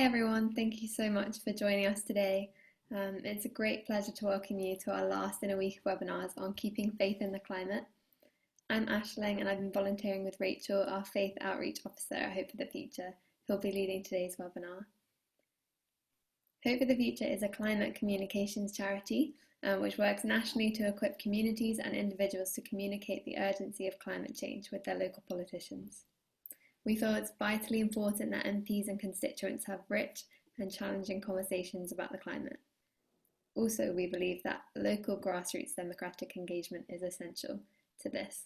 everyone, thank you so much for joining us today. It's a great pleasure to welcome you to our last in a week of webinars on keeping faith in the climate. I'm Aisling and I've been volunteering with Rachel, our Faith Outreach Officer at Hope for the Future, who'll be leading today's webinar. Hope for the Future is a climate communications charity which works nationally to equip communities and individuals to communicate the urgency of climate change with their local politicians. We feel it's vitally important that MPs and constituents have rich and challenging conversations about the climate. Also, we believe that local grassroots democratic engagement is essential to this.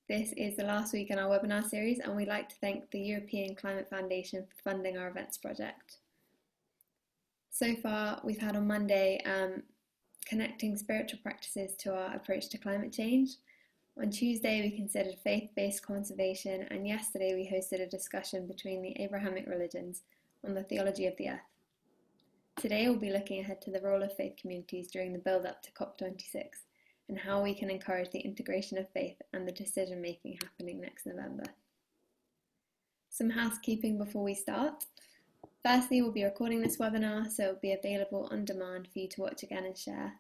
This is the last week in our webinar series, and we'd like to thank the European Climate Foundation for funding our events project. So far, we've had on Monday connecting spiritual practices to our approach to climate change. On Tuesday, we considered faith-based conservation, and yesterday we hosted a discussion between the Abrahamic religions on the theology of the earth. Today, we'll be looking ahead to the role of faith communities during the build-up to COP26 and how we can encourage the integration of faith and the decision-making happening next November. Some housekeeping before we start. Firstly, we'll be recording this webinar, so it will be available on demand for you to watch again and share.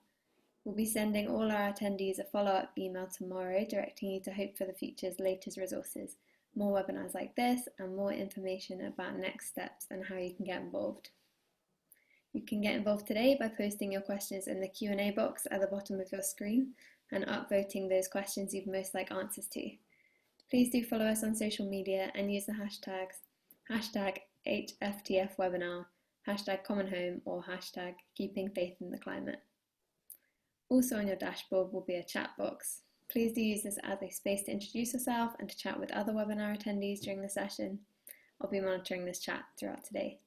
We'll be sending all our attendees a follow-up email tomorrow directing you to Hope for the Future's latest resources, more webinars like this, and more information about next steps and how you can get involved. You can get involved today by posting your questions in the Q&A box at the bottom of your screen and upvoting those questions you'd most like answers to. Please do follow us on social media and use the hashtags #HFTFwebinar, #CommonHome, or #KeepingFaithInTheClimate. Also on your dashboard will be a chat box. Please do use this as a space to introduce yourself and to chat with other webinar attendees during the session. I'll be monitoring this chat throughout today.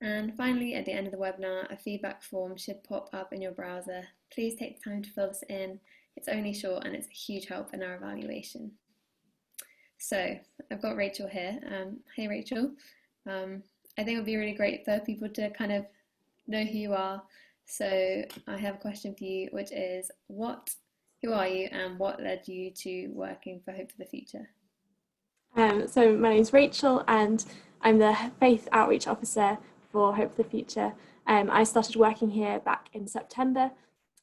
And finally, at the end of the webinar, a feedback form should pop up in your browser. Please take the time to fill this in. It's only short and it's a huge help in our evaluation. So I've got Rachel here. Hey Rachel. I think it would be really great for people to kind of know who you are. So I have a question for you, which is who are you and what led you to working for Hope for the Future? So my name's Rachel and I'm the Faith Outreach Officer for Hope for the Future. I started working here back in September,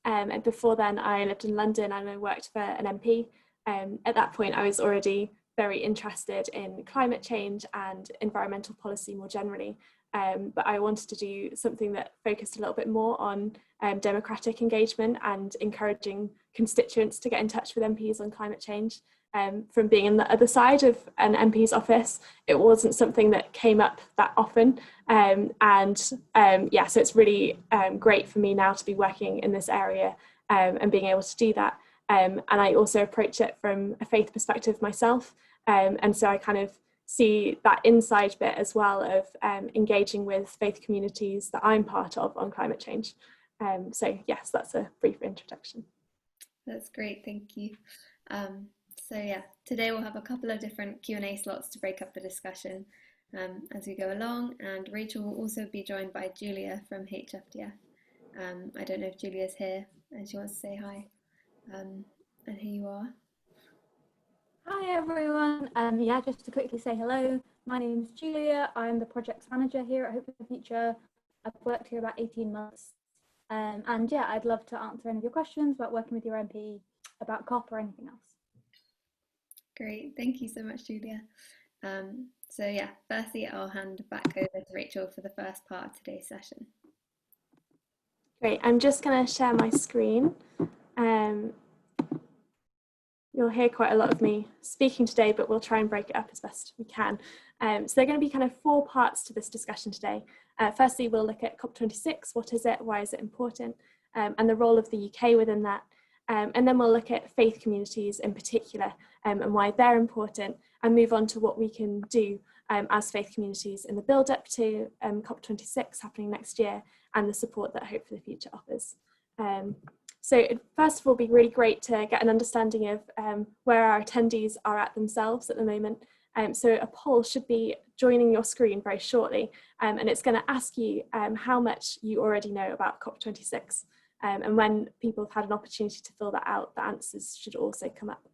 and before then I lived in London and I worked for an MP. At that point I was already very interested in climate change and environmental policy more generally. But I wanted to do something that focused a little bit more on democratic engagement and encouraging constituents to get in touch with MPs on climate change. From being in the other side of an MP's office, it wasn't something that came up that often. So it's really great for me now to be working in this area and being able to do that. And I also approach it from a faith perspective myself. And so I kind of see that inside bit as well of engaging with faith communities that I'm part of on climate change. So yes, that's a brief introduction. That's great, thank you. So yeah, today we'll have a couple of different Q&A slots to break up the discussion as we go along, and Rachel will also be joined by Julia from HFTF. I don't know if Julia's here and she wants to say hi and who you are. Hi everyone, just to quickly say hello, my name is Julia, I'm the projects manager here at Hope for the Future. I've worked here about 18 months and yeah, I'd love to answer any of your questions about working with your MP, about COP or anything else. Great, thank you so much Julia. So yeah, firstly I'll hand back over to Rachel for the first part of today's session. Great, I'm just going to share my screen. You'll hear quite a lot of me speaking today, but we'll try and break it up as best we can. So there are going to be kind of 4 parts to this discussion today. Firstly, we'll look at COP26, what is it, why is it important, and the role of the UK within that. And then we'll look at faith communities in particular and why they're important, and move on to what we can do as faith communities in the build up to COP26 happening next year and the support that Hope for the Future offers. So first of all, it'd be really great to get an understanding of where our attendees are at themselves at the moment. So a poll should be joining your screen very shortly, and it's going to ask you how much you already know about COP26. And when people have had an opportunity to fill that out, the answers should also come up.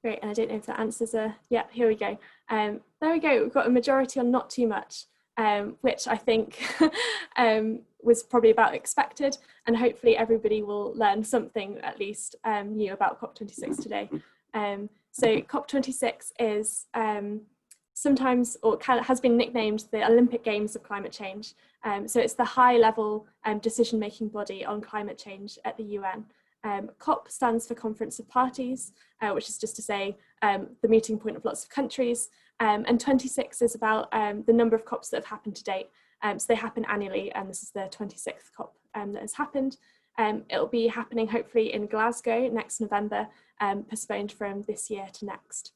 Great, and I don't know if that answers yeah, here we go. There we go, we've got a majority on not too much, which I think was probably about expected, and hopefully everybody will learn something at least new about COP26 today. So COP26 is sometimes, or has been nicknamed the Olympic Games of climate change. So it's the high level decision-making body on climate change at the UN. COP stands for Conference of Parties, which is just to say the meeting point of lots of countries. And 26 is about the number of COPs that have happened to date. So they happen annually, and this is the 26th COP that has happened. It'll be happening hopefully in Glasgow next November, postponed from this year to next.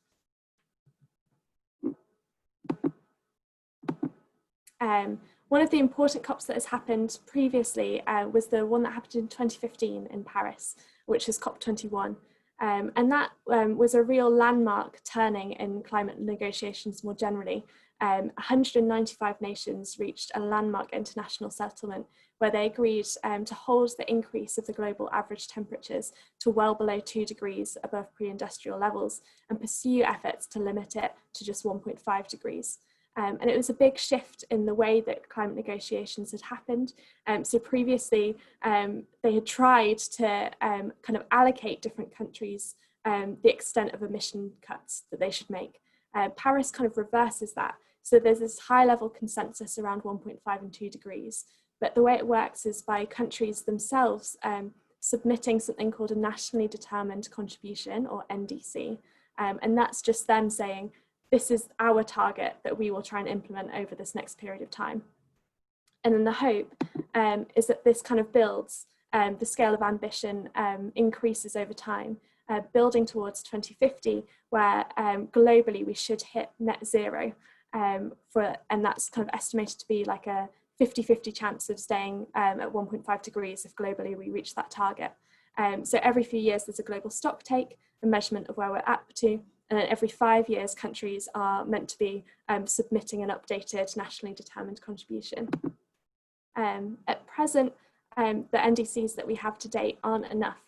One of the important COPs that has happened previously was the one that happened in 2015 in Paris, which is COP21. And that was a real landmark turning in climate negotiations more generally. 195 nations reached a landmark international settlement where they agreed to hold the increase of the global average temperatures to well below 2 degrees above pre-industrial levels and pursue efforts to limit it to just 1.5 degrees. And it was a big shift in the way that climate negotiations had happened. So previously, they had tried to kind of allocate different countries the extent of emission cuts that they should make. Paris kind of reverses that. So there's this high level consensus around 1.5 and 2 degrees. But the way it works is by countries themselves submitting something called a nationally determined contribution, or NDC. And that's just them saying, this is our target that we will try and implement over this next period of time. And then the hope is that this kind of builds, the scale of ambition increases over time, building towards 2050, where globally we should hit net zero, and that's kind of estimated to be like a 50-50 chance of staying at 1.5 degrees if globally we reach that target. So every few years there's a global stock take, a measurement of where we're up to, and then every 5 years, countries are meant to be submitting an updated nationally determined contribution. At present, the NDCs that we have to date aren't enough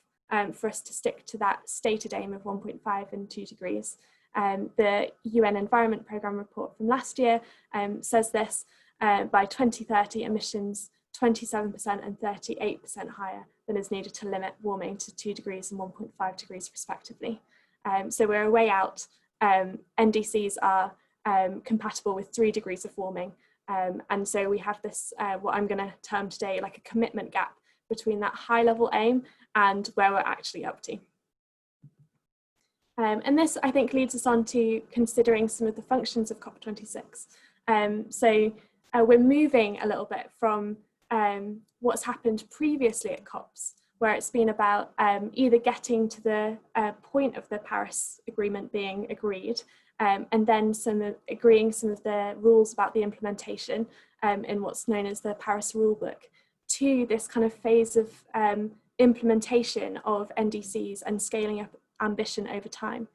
for us to stick to that stated aim of 1.5 and 2 degrees. The UN Environment Programme report from last year says this, by 2030, emissions 27% and 38% higher than is needed to limit warming to 2 degrees and 1.5 degrees respectively. So we're a way out. NDCs are compatible with 3 degrees of warming. And so we have this, what I'm going to term today, like a commitment gap between that high level aim and where we're actually up to. And this, I think, leads us on to considering some of the functions of COP26. So we're moving a little bit from what's happened previously at COPs, where it's been about either getting to the point of the Paris Agreement being agreed, and then agreeing some of the rules about the implementation in what's known as the Paris Rulebook, to this kind of phase of implementation of NDCs and scaling up ambition over time.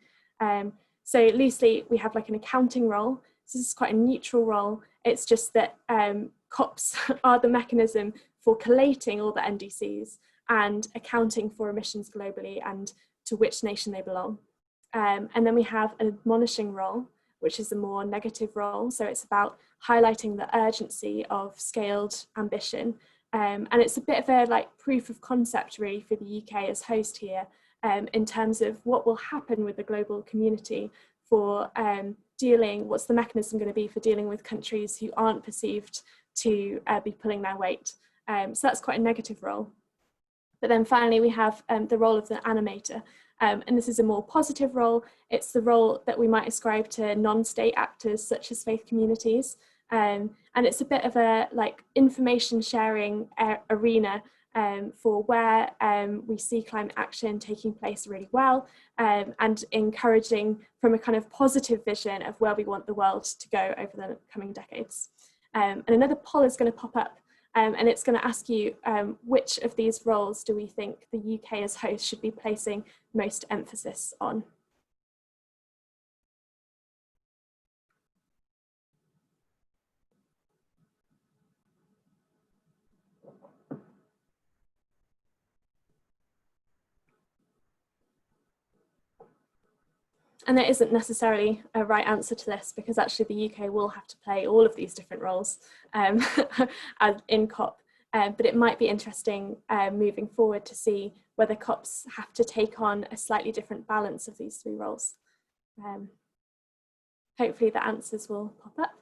So loosely, we have like an accounting role. So this is quite a neutral role. It's just that COPs are the mechanism for collating all the NDCs and accounting for emissions globally and to which nation they belong. And then we have an admonishing role, which is a more negative role. So it's about highlighting the urgency of scaled ambition. And it's a bit of a like proof of concept really for the UK as host here, in terms of what will happen with the global community for what's the mechanism going to be for dealing with countries who aren't perceived to be pulling their weight. So that's quite a negative role. But then finally, we have the role of the animator. And this is a more positive role. It's the role that we might ascribe to non-state actors such as faith communities. And it's a bit of a like information sharing arena for where we see climate action taking place really well, and encouraging from a kind of positive vision of where we want the world to go over the coming decades. And another poll is going to pop up. And it's going to ask you which of these roles do we think the UK as host should be placing most emphasis on? And there isn't necessarily a right answer to this, because actually the UK will have to play all of these different roles in COP. But it might be interesting moving forward to see whether COPs have to take on a slightly different balance of these three roles. Hopefully the answers will pop up.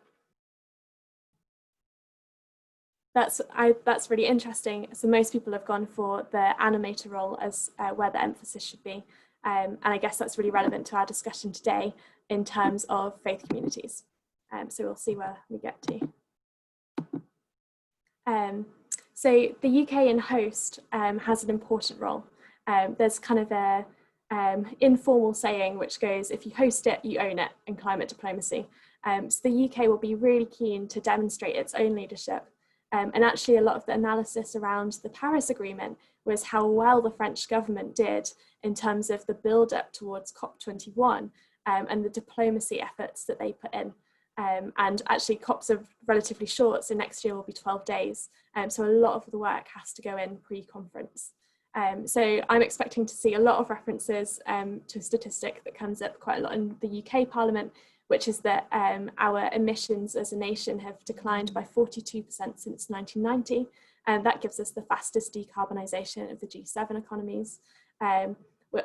That's really interesting. So most people have gone for the animator role as where the emphasis should be. And I guess that's really relevant to our discussion today in terms of faith communities. So we'll see where we get to. So the UK in host has an important role. There's kind of a informal saying which goes, if you host it, you own it, in climate diplomacy. So the UK will be really keen to demonstrate its own leadership. And actually a lot of the analysis around the Paris Agreement was how well the French government did in terms of the build-up towards COP21 and the diplomacy efforts that they put in. And actually COPs are relatively short, so next year will be 12 days. So a lot of the work has to go in pre-conference. So I'm expecting to see a lot of references to a statistic that comes up quite a lot in the UK Parliament, which is that our emissions as a nation have declined by 42% since 1990. And that gives us the fastest decarbonisation of the G7 economies.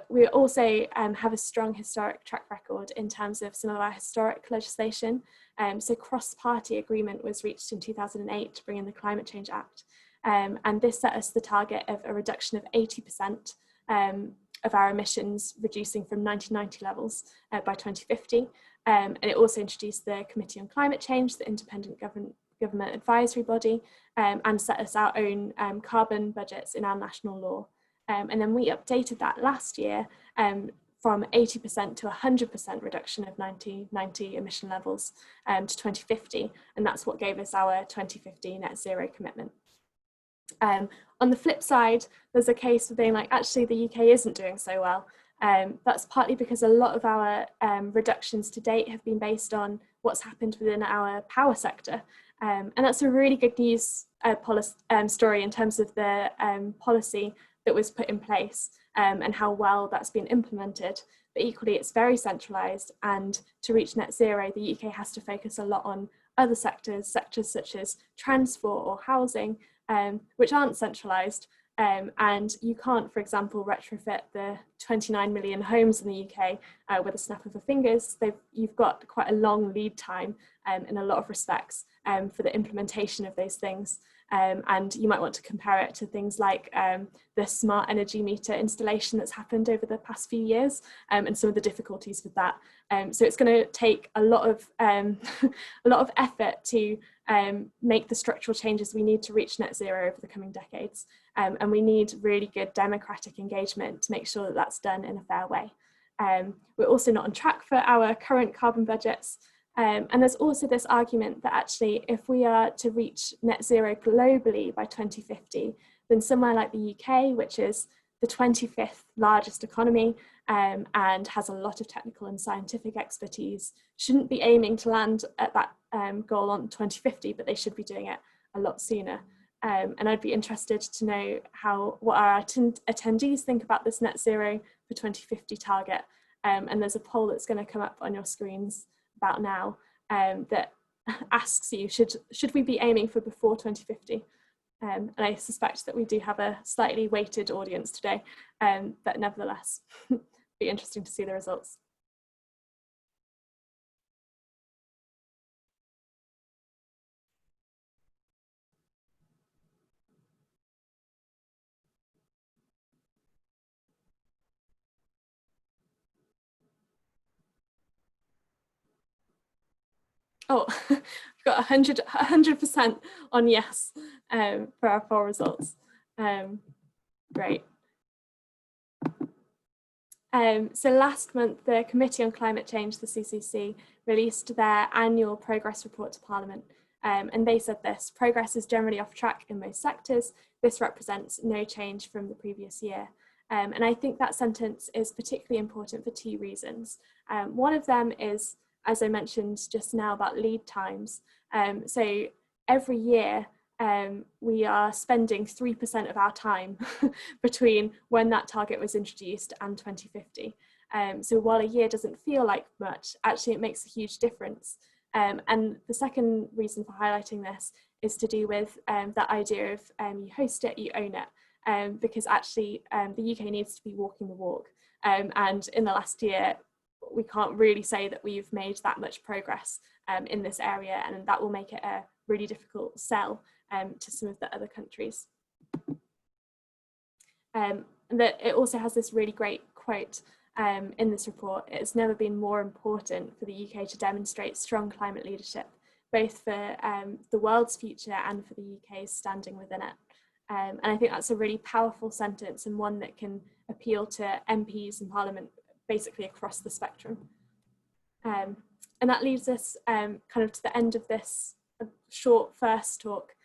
We also have a strong historic track record in terms of some of our historic legislation. So cross-party agreement was reached in 2008 to bring in the Climate Change Act. And this set us the target of a reduction of 80% of our emissions reducing from 1990 levels by 2050. And it also introduced the Committee on Climate Change, the independent government advisory body, and set us our own carbon budgets in our national law. And then we updated that last year from 80% to 100% reduction of 1990 emission levels to 2050. And that's what gave us our 2050 net zero commitment. On the flip side, there's a case for being like, actually the UK isn't doing so well. That's partly because a lot of our reductions to date have been based on what's happened within our power sector. And that's a really good news story in terms of the policy that was put in place and how well that's been implemented. But equally, it's very centralised, and to reach net zero, the UK has to focus a lot on other sectors such as transport or housing, which aren't centralised. And you can't, for example, retrofit the 29 million homes in the UK with a snap of the fingers. You've got quite a long lead time in a lot of respects for the implementation of those things. And you might want to compare it to things like the smart energy meter installation that's happened over the past few years and some of the difficulties with that. So it's going to take a lot of effort to make the structural changes we need to reach net zero over the coming decades. And we need really good democratic engagement to make sure that that's done in a fair way. We're also not on track for our current carbon budgets. And there's also this argument that actually, if we are to reach net zero globally by 2050, then somewhere like the UK, which is the 25th largest economy and has a lot of technical and scientific expertise, shouldn't be aiming to land at that goal on 2050, but they should be doing it a lot sooner. And I'd be interested to know what our attendees think about this net zero for 2050 target. And there's a poll that's going to come up on your screens about now that asks you, should we be aiming for before 2050? And I suspect that we do have a slightly weighted audience today, but nevertheless, be interesting to see the results. Oh, we've got 100% on yes for our poll results. Great. So last month, the Committee on Climate Change, the CCC, released their annual progress report to Parliament. And they said this: progress is generally off track in most sectors. This represents no change from the previous year. And I think that sentence is particularly important for two reasons. One of them is, as I mentioned just now, about lead times. So every year we are spending 3% of our time between when that target was introduced and 2050. So while a year doesn't feel like much, actually it makes a huge difference. And the second reason for highlighting this is to do with that idea of you host it, you own it, because actually the UK needs to be walking the walk. And in the last year, we can't really say that we've made that much progress in this area, and that will make it a really difficult sell to some of the other countries. And that it also has this really great quote in this report: "It has never been more important for the UK to demonstrate strong climate leadership, both for the world's future and for the UK's standing within it." And I think that's a really powerful sentence, and one that can appeal to MPs in Parliament basically across the spectrum. And that leads us kind of to the end of this short first talk.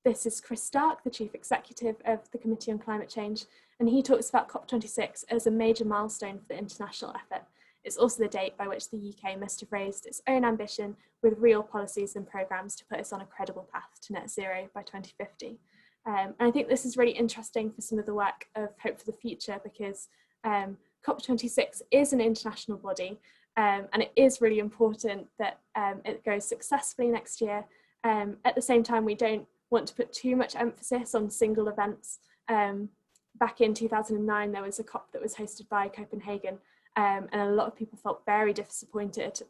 This is Chris Stark, the Chief Executive of the Committee on Climate Change, and he talks about COP26 as a major milestone for the international effort. It's also the date by which the UK must have raised its own ambition with real policies and programmes to put us on a credible path to net zero by 2050. And I think this is really interesting for some of the work of Hope for the Future, because COP26 is an international body, and it is really important that it goes successfully next year. At the same time, we don't want to put too much emphasis on single events. Back in 2009, there was a COP that was hosted by Copenhagen, and a lot of people felt very disappointed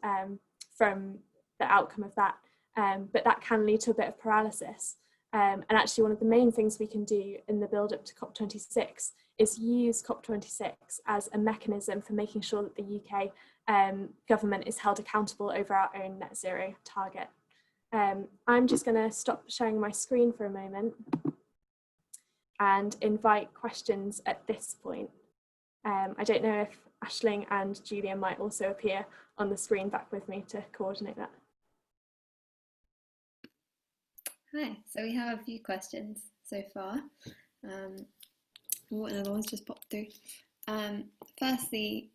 from the outcome of that, but that can lead to a bit of paralysis. And actually, one of the main things we can do in the build up to COP26 is use COP26 as a mechanism for making sure that the UK government is held accountable over our own net zero target. I'm just going to stop sharing my screen for a moment and invite questions at this point. I don't know if Aisling and Julia might also appear on the screen back with me to coordinate that. Hi, so we have a few questions so far. Another one's just popped through. Firstly,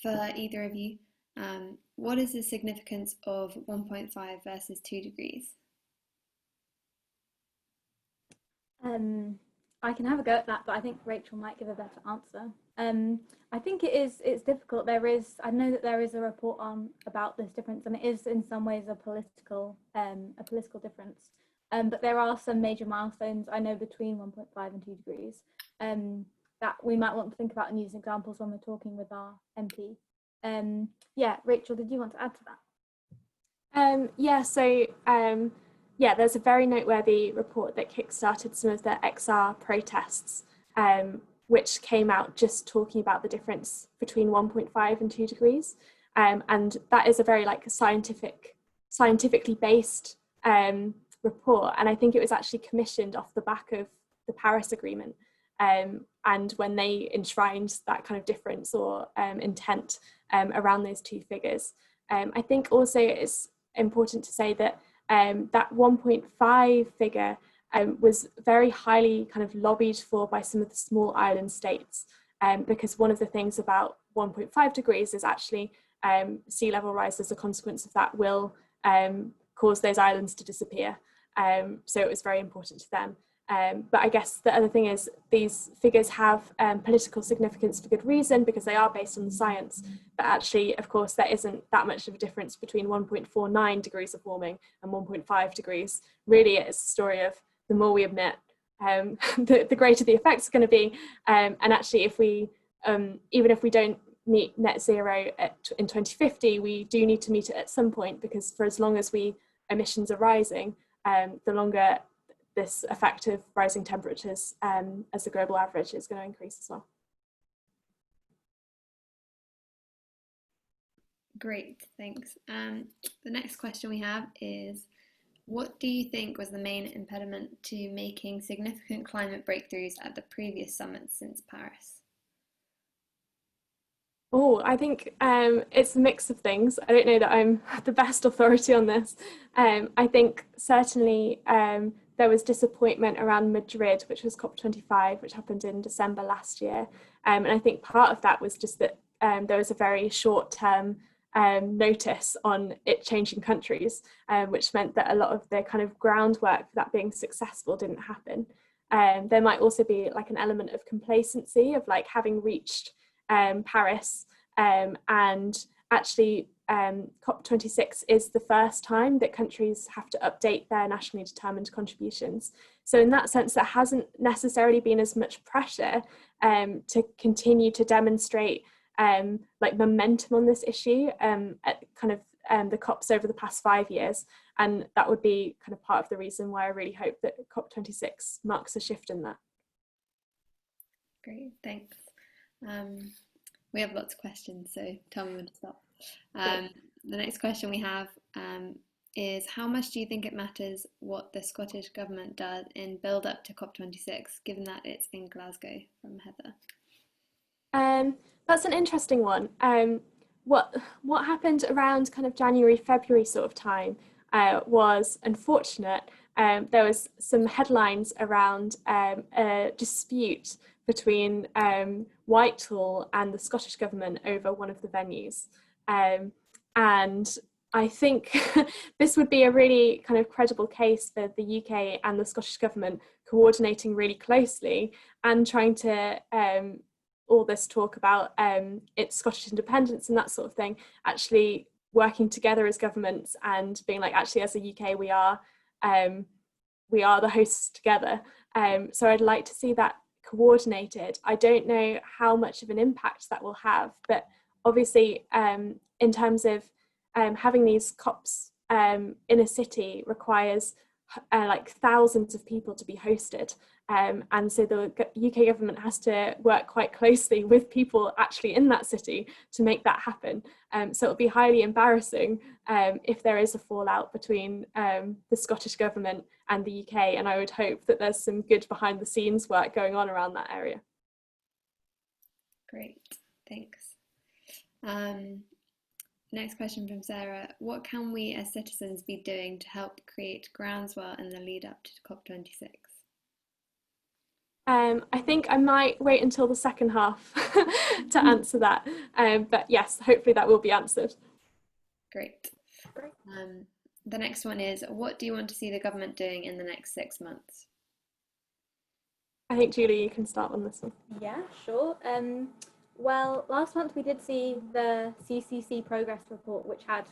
for either of you, what is the significance of 1.5 versus 2 degrees? I can have a go at that, but I think Rachel might give a better answer. I think it's difficult. I know that there is a report on about this difference, and it is in some ways a political difference. But there are some major milestones, I know, between 1.5 and 2 degrees that we might want to think about and use examples when we're talking with our MP. Yeah, Rachel, did you want to add to that? There's a very noteworthy report that kickstarted some of the XR protests, which came out just talking about the difference between 1.5 and 2 degrees. And that is a very scientifically based report. And I think it was actually commissioned off the back of the Paris Agreement. And when they enshrined that kind of difference or intent around those two figures. I think also it's important to say that that 1.5 figure was very highly kind of lobbied for by some of the small island states, because one of the things about 1.5 degrees is actually sea level rise as a consequence of that will cause those islands to disappear. So it was very important to them. But I guess the other thing is these figures have political significance for good reason, because they are based on the science. But actually, of course, there isn't that much of a difference between 1.49 degrees of warming and 1.5 degrees. Really, it is a story of the more we emit, the greater the effects are going to be. And actually, if we, even if we don't meet net zero in 2050, we do need to meet it at some point, because for as long as emissions are rising, the longer this effect of rising temperatures as the global average is going to increase as well. Great, thanks. The next question we have is, what do you think was the main impediment to making significant climate breakthroughs at the previous summits since Paris? Oh, I think it's a mix of things. I don't know that I'm the best authority on this. I think certainly there was disappointment around Madrid, which was COP25, which happened in December last year. And I think part of that was just that there was a very short-term notice on it changing countries, which meant that a lot of the kind of groundwork for that being successful didn't happen. there might also be like an element of complacency of like having reached Paris, and actually COP26 is the first time that countries have to update their nationally determined contributions. So in that sense, there hasn't necessarily been as much pressure to continue to demonstrate like momentum on this issue at kind of the COPs over the past 5 years. And that would be kind of part of the reason why I really hope that COP26 marks a shift in that. Great, thanks. We have lots of questions, so tell me when to stop. The next question we have is, how much do you think it matters what the Scottish Government does in build up to COP26, given that it's in Glasgow? From Heather. That's an interesting one. What happened around kind of January, February sort of time was unfortunate. There was some headlines around a dispute between Whitehall and the Scottish Government over one of the venues. And I think this would be a really kind of credible case for the UK and the Scottish Government coordinating really closely and trying to all this talk about its Scottish independence and that sort of thing, actually working together as governments and being like, actually, as a UK, we are the hosts together. So I'd like to see that coordinated. I don't know how much of an impact that will have, but obviously in terms of having these COPs in a city requires like thousands of people to be hosted. And so the UK government has to work quite closely with people actually in that city to make that happen. So it'll be highly embarrassing if there is a fallout between the Scottish government and the UK. And I would hope that there's some good behind the scenes work going on around that area. Great, thanks. Next question from Sarah. What can we as citizens be doing to help create groundswell in the lead up to COP26? I think I might wait until the second half to answer that. But yes, hopefully that will be answered. Great. The next one is, what do you want to see the government doing in the next 6 months? I think, Julie, you can start on this one. Yeah, sure. Well, last month we did see the CCC progress report, which had,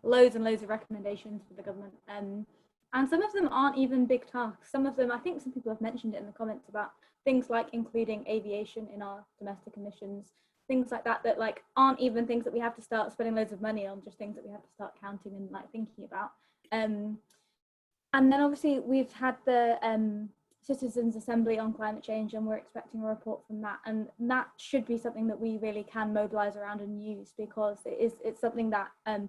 loads and loads of recommendations for the government. And some of them aren't even big tasks. Some of them, I think some people have mentioned it in the comments about things like including aviation in our domestic emissions, things like that, that like aren't even things that we have to start spending loads of money on, just things that we have to start counting and like thinking about. And then obviously we've had the Citizens Assembly on climate change, and we're expecting a report from that, and that should be something that we really can mobilise around and use, because it's something that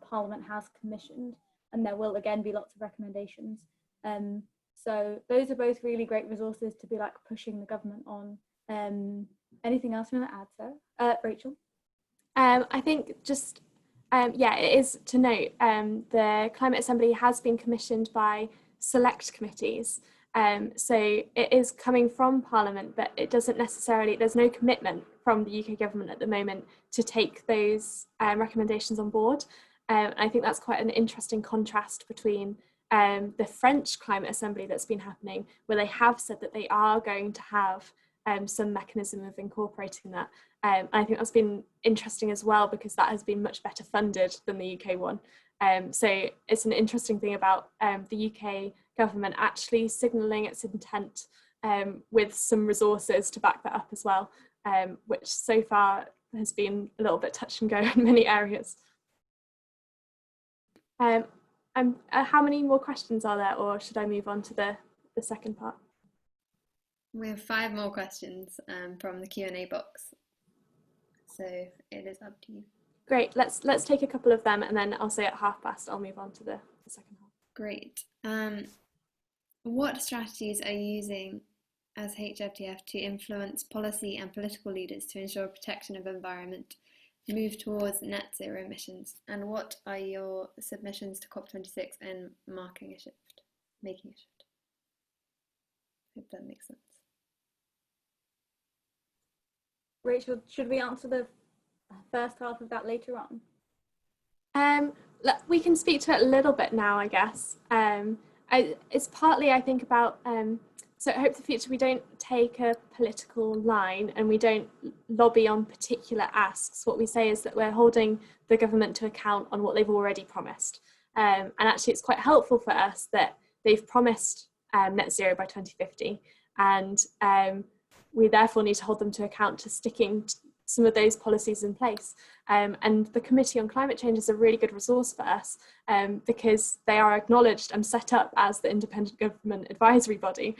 Parliament has commissioned, and there will again be lots of recommendations. So those are both really great resources to be like pushing the government on. Anything else you want to add, Sarah? Rachel? I think just it is to note the Climate Assembly has been commissioned by select committees. So it is coming from Parliament, but it doesn't necessarily, there's no commitment from the UK government at the moment to take those recommendations on board. I think that's quite an interesting contrast between the French Climate Assembly that's been happening, where they have said that they are going to have some mechanism of incorporating that. And I think that's been interesting as well, because that has been much better funded than the UK one. So it's an interesting thing about the UK government actually signalling its intent with some resources to back that up as well, which so far has been a little bit touch and go in many areas. How many more questions are there, or should I move on to the second part? We have 5 more questions from the Q&A box, so it is up to you. Great, let's take a couple of them, and then I'll say at past I'll move on to the second half. Great. What strategies are you using as HFTF to influence policy and political leaders to ensure protection of environment, move towards net zero emissions? And what are your submissions to COP26 in making a shift? Hope that makes sense. Rachel, should we answer the first half of that later on? We can speak to it a little bit now, I guess. It's partly, I think, about So at Hope for the Future, we don't take a political line and we don't lobby on particular asks. What we say is that we're holding the government to account on what they've already promised. And actually, it's quite helpful for us that they've promised net zero by 2050. And we therefore need to hold them to account to sticking to some of those policies in place. And the Committee on Climate Change is a really good resource for us because they are acknowledged and set up as the independent government advisory body.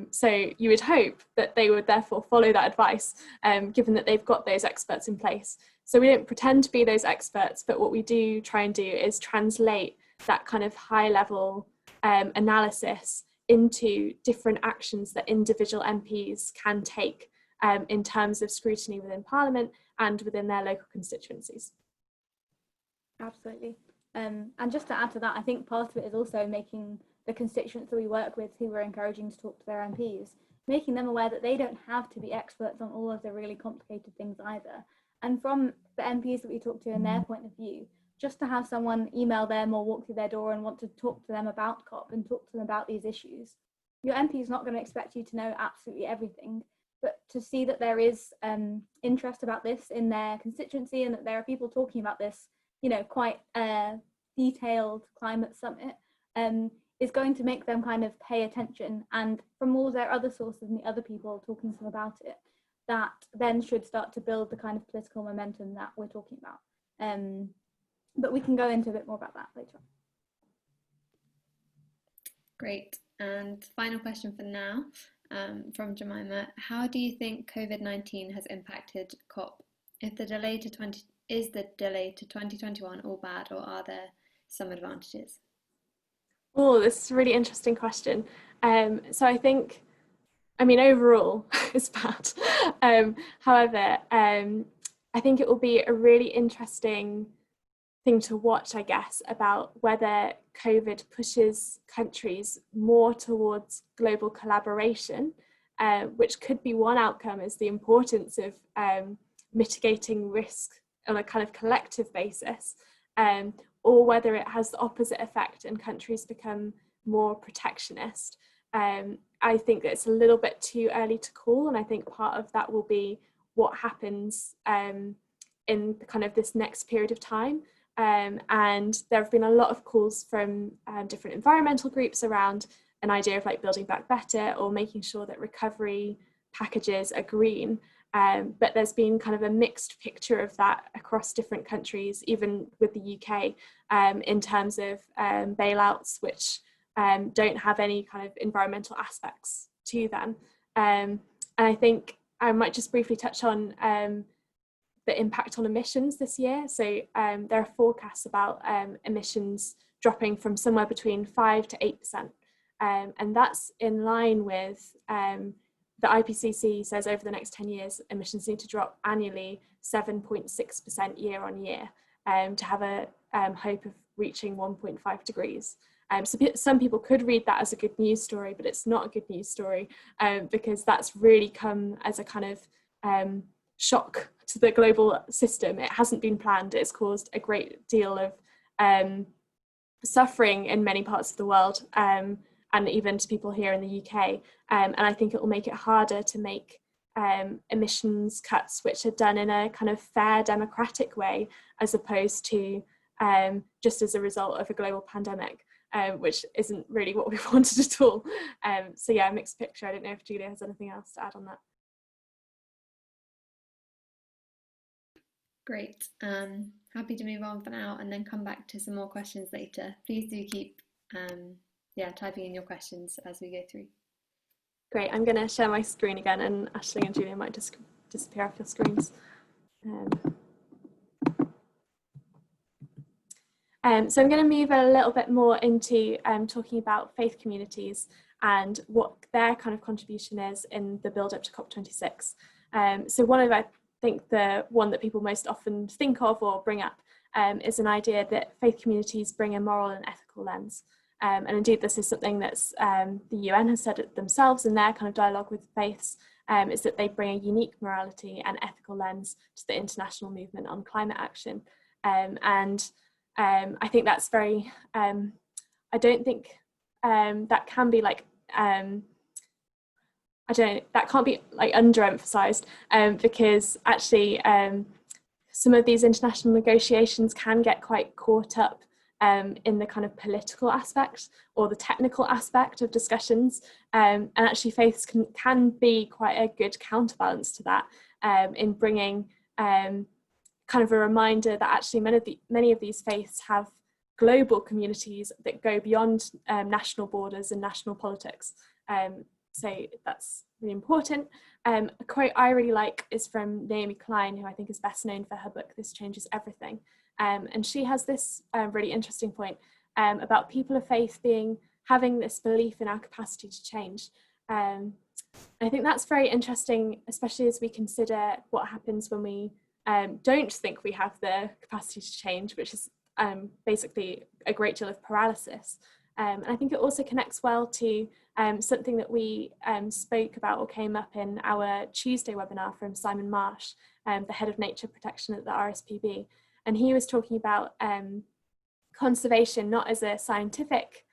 So you would hope that they would therefore follow that advice, given that they've got those experts in place. So we don't pretend to be those experts, but what we do try and do is translate that kind of high level analysis into different actions that individual MPs can take in terms of scrutiny within Parliament and within their local constituencies. Absolutely. And just to add to that, I think part of it is also making the constituents that we work with, who we're encouraging to talk to their MPs, making them aware that they don't have to be experts on all of the really complicated things either. And from the MPs that we talk to and their point of view, just to have someone email them or walk through their door and want to talk to them about COP and talk to them about these issues, your MP is not going to expect you to know absolutely everything, but to see that there is interest about this in their constituency and that there are people talking about this, quite detailed climate summit, is going to make them kind of pay attention. And from all their other sources and the other people talking to them about it, that then should start to build the kind of political momentum that we're talking about. But we can go into a bit more about that later on. Great. And final question for now, from Jemima. How do you think COVID-19 has impacted COP? Is the delay to 2021 all bad, or are there some advantages? Oh, this is a really interesting question. So I think, overall, it's bad. However, I think it will be a really interesting thing to watch, I guess, about whether COVID pushes countries more towards global collaboration, which could be one outcome, is the importance of mitigating risk on a kind of collective basis, or whether it has the opposite effect and countries become more protectionist. I think that it's a little bit too early to call, and I think part of that will be what happens in kind of this next period of time. And there have been a lot of calls from different environmental groups around an idea of like building back better or making sure that recovery packages are green. But there's been kind of a mixed picture of that across different countries, even with the UK, in terms of bailouts, which don't have any kind of environmental aspects to them. And I think I might just briefly touch on the impact on emissions this year. So there are forecasts about emissions dropping from somewhere between 5 to 8%. And that's in line with the IPCC says over the next 10 years, emissions need to drop annually 7.6% year on year to have a hope of reaching 1.5 degrees. So some people could read that as a good news story, but it's not a good news story because that's really come as a kind of shock to the global system. It hasn't been planned. It's caused a great deal of suffering in many parts of the world, and even to people here in the UK. And I think it will make it harder to make emissions cuts which are done in a kind of fair, democratic way, as opposed to just as a result of a global pandemic, which isn't really what we wanted at all. So yeah, mixed picture. I don't know if Julia has anything else to add on that. Great. Happy to move on for now and then come back to some more questions later. Please do keep typing in your questions as we go through. Great. I'm going to share my screen again, and Aisling and Julia might just disappear off your screens. So I'm going to move a little bit more into talking about faith communities and what their kind of contribution is in the build up to COP26. So I think the one that people most often think of or bring up is an idea that faith communities bring a moral and ethical lens. And indeed, this is something that's the UN has said it themselves in their kind of dialogue with faiths, is that they bring a unique morality and ethical lens to the international movement on climate action. And I think that's very, I don't think that can be like I don't know, that can't be like underemphasized, because actually some of these international negotiations can get quite caught up in the kind of political aspect or the technical aspect of discussions, and actually faiths can be quite a good counterbalance to that, in bringing kind of a reminder that actually many of these faiths have global communities that go beyond national borders and national politics. So that's really important. A quote I really like is from Naomi Klein, who I think is best known for her book, This Changes Everything. And she has this really interesting point about people of faith having this belief in our capacity to change. I think that's very interesting, especially as we consider what happens when we don't think we have the capacity to change, which is basically a great deal of paralysis. And I think it also connects well to something that we spoke about or came up in our Tuesday webinar from Simon Marsh, the head of nature protection at the RSPB. And he was talking about conservation not as a scientific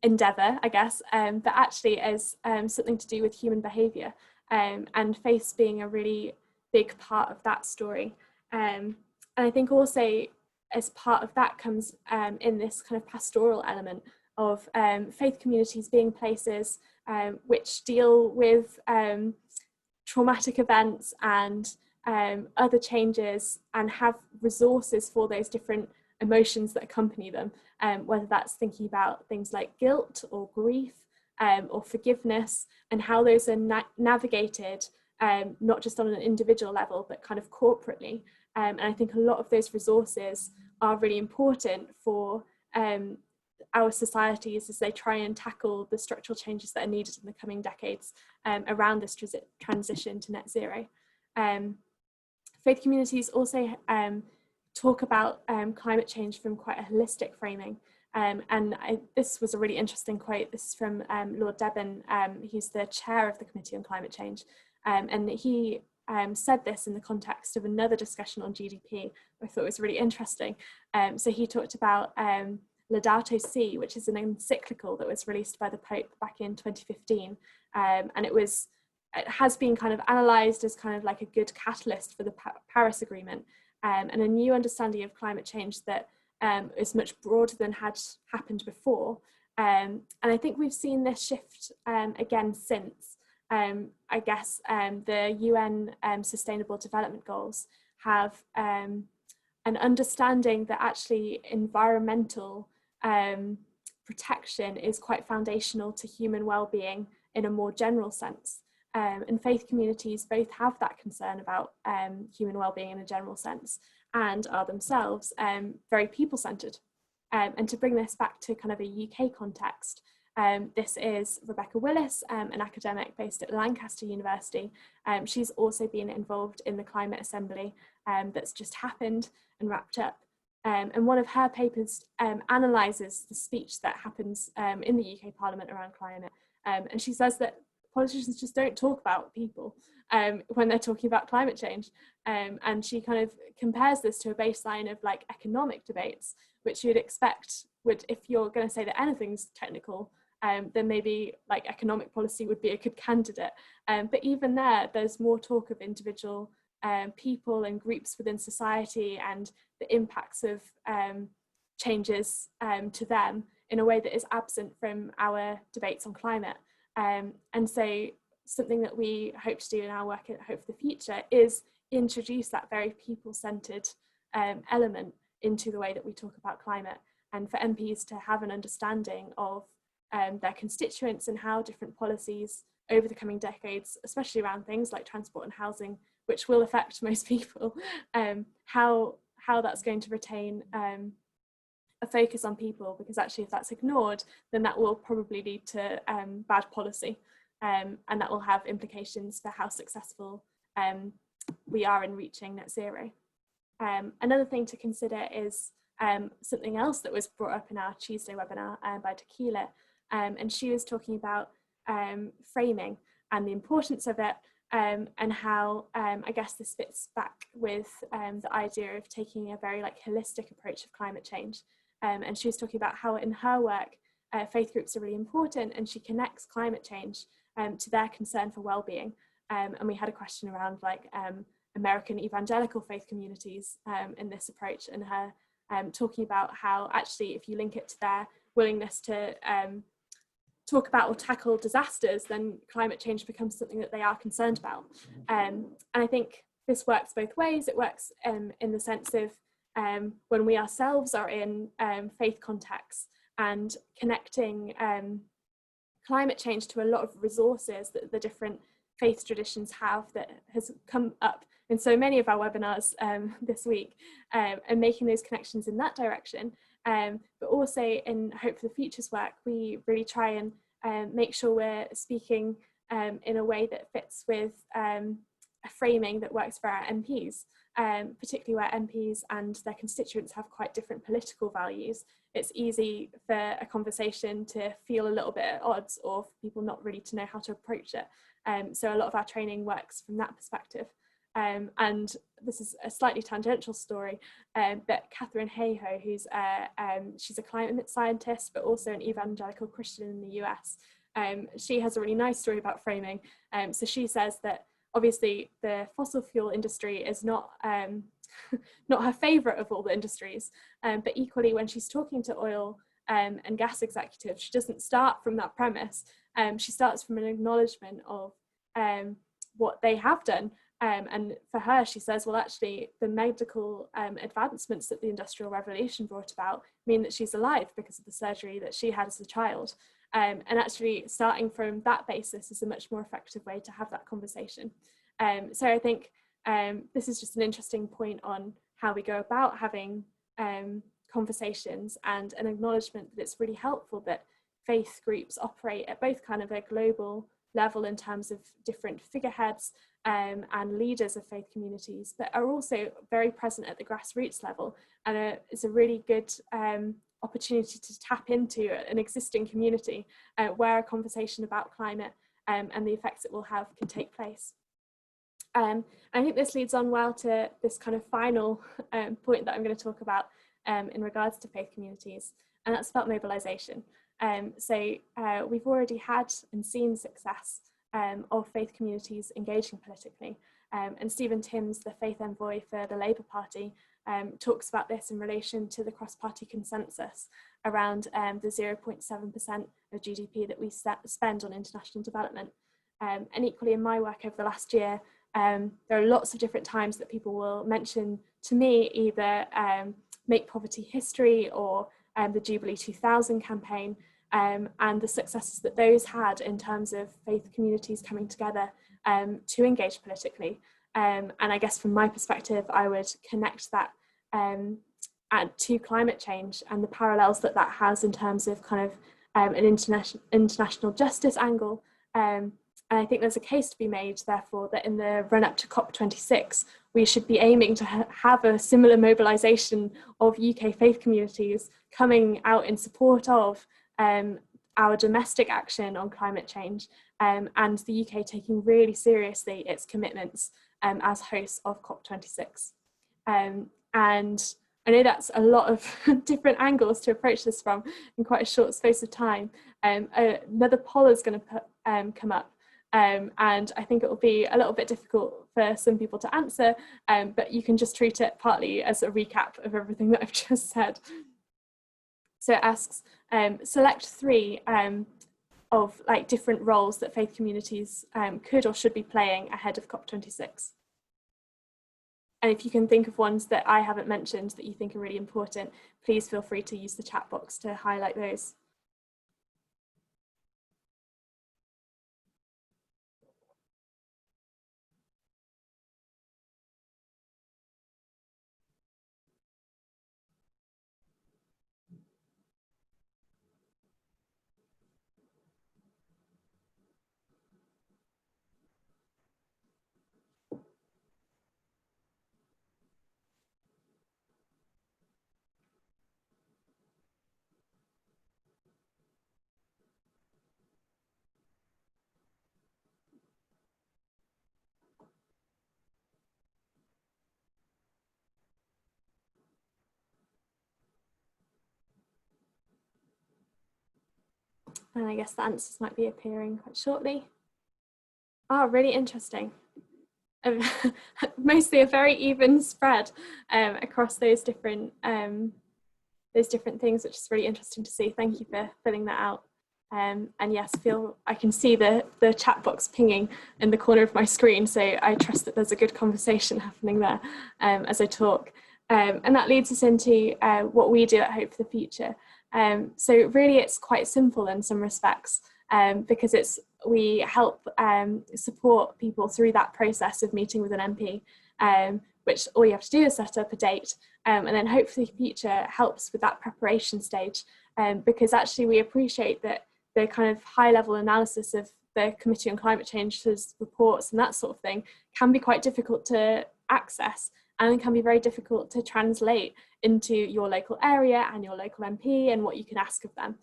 endeavour, I guess, but actually as something to do with human behaviour, and faiths being a really big part of that story. And I think also as part of that comes in this kind of pastoral element of faith communities being places which deal with traumatic events and other changes and have resources for those different emotions that accompany them, whether that's thinking about things like guilt or grief or forgiveness, and how those are navigated not just on an individual level but kind of corporately. And I think a lot of those resources are really important for our societies as they try and tackle the structural changes that are needed in the coming decades around this transition to net zero. Faith communities also talk about climate change from quite a holistic framing. This was a really interesting quote. This is from Lord Deben, who's the chair of the Committee on Climate Change. And he said this in the context of another discussion on GDP, I thought was really interesting. So he talked about Laudato Si, which is an encyclical that was released by the Pope back in 2015. And it has been kind of analysed as kind of like a good catalyst for the Paris Agreement, and a new understanding of climate change that is much broader than had happened before. And I think we've seen this shift again since. I guess the UN Sustainable Development Goals have an understanding that actually environmental protection is quite foundational to human well-being in a more general sense. And faith communities both have that concern about human well-being in a general sense and are themselves very people-centred. And to bring this back to kind of a UK context, this is Rebecca Willis, an academic based at Lancaster University. She's also been involved in the Climate Assembly that's just happened and wrapped up. And one of her papers analyses the speech that happens in the UK Parliament around climate. And she says that politicians just don't talk about people when they're talking about climate change. And she kind of compares this to a baseline of like economic debates, which you'd expect would, if you're going to say that anything's technical, then maybe like economic policy would be a good candidate. But even there's more talk of individual people and groups within society and the impacts of changes to them in a way that is absent from our debates on climate. And so something that we hope to do in our work at Hope for the Future is introduce that very people-centred element into the way that we talk about climate, and for MPs to have an understanding of their constituents and how different policies over the coming decades, especially around things like transport and housing, which will affect most people, how that's going to retain a focus on people, because actually if that's ignored, then that will probably lead to bad policy, and that will have implications for how successful we are in reaching net zero. Another thing to consider is something else that was brought up in our Tuesday webinar by Tequila, and she was talking about framing and the importance of it, and how I guess this fits back with the idea of taking a very like holistic approach of climate change. And she was talking about how in her work faith groups are really important, and she connects climate change to their concern for well-being. And we had a question around like American evangelical faith communities in this approach, and her talking about how actually if you link it to their willingness to talk about or tackle disasters, then climate change becomes something that they are concerned about. And I think this works both ways. It works in the sense of when we ourselves are in faith contexts and connecting climate change to a lot of resources that the different faith traditions have that has come up in so many of our webinars this week, and making those connections in that direction. But also in Hope for the Future's work, we really try and make sure we're speaking in a way that fits with a framing that works for our MPs, particularly where MPs and their constituents have quite different political values. It's easy for a conversation to feel a little bit at odds, or for people not really to know how to approach it. So a lot of our training works from that perspective. And this is a slightly tangential story, but Catherine Hayhoe, who's she's a climate scientist, but also an evangelical Christian in the US. She has a really nice story about framing. So she says that obviously the fossil fuel industry is not not her favorite of all the industries, but equally when she's talking to oil and gas executives, she doesn't start from that premise. She starts from an acknowledgement of what they have done. And for her, she says, well, actually, the medical advancements that the Industrial Revolution brought about mean that she's alive because of the surgery that she had as a child. And actually, starting from that basis is a much more effective way to have that conversation. So I think this is just an interesting point on how we go about having conversations, and an acknowledgement that it's really helpful that faith groups operate at both kind of a global level in terms of different figureheads and leaders of faith communities, but are also very present at the grassroots level. And it's a really good opportunity to tap into an existing community where a conversation about climate and the effects it will have can take place. I think this leads on well to this kind of final point that I'm going to talk about in regards to faith communities, and that's about mobilisation. So we've already had and seen success of faith communities engaging politically. And Stephen Timms, the faith envoy for the Labour Party, talks about this in relation to the cross-party consensus around the 0.7% of GDP that we spend on international development. And equally in my work over the last year, there are lots of different times that people will mention to me either Make Poverty History or the Jubilee 2000 campaign, and the successes that those had in terms of faith communities coming together to engage politically. And I guess from my perspective, I would connect that to climate change and the parallels that that has in terms of kind of an international justice angle. And I think there's a case to be made, therefore, that in the run-up to COP26, we should be aiming to have a similar mobilisation of UK faith communities coming out in support of our domestic action on climate change, and the UK taking really seriously its commitments as hosts of COP26. And I know that's a lot of different angles to approach this from in quite a short space of time. Another poll is going to come up, and I think it will be a little bit difficult for some people to answer, but you can just treat it partly as a recap of everything that I've just said. So it asks, select 3 of like different roles that faith communities could or should be playing ahead of COP26. And if you can think of ones that I haven't mentioned that you think are really important, please feel free to use the chat box to highlight those. And I guess the answers might be appearing quite shortly. Oh, really interesting. Mostly a very even spread across those different things, which is really interesting to see. Thank you for filling that out. And yes, I can see the chat box pinging in the corner of my screen, so I trust that there's a good conversation happening there as I talk. And that leads us into what we do at Hope for the Future. So really it's quite simple in some respects, because we help support people through that process of meeting with an MP, which all you have to do is set up a date, and then Hope for the Future helps with that preparation stage, because actually we appreciate that the kind of high level analysis of the Committee on Climate Change's reports and that sort of thing can be quite difficult to access, and can be very difficult to translate into your local area and your local MP and what you can ask of them.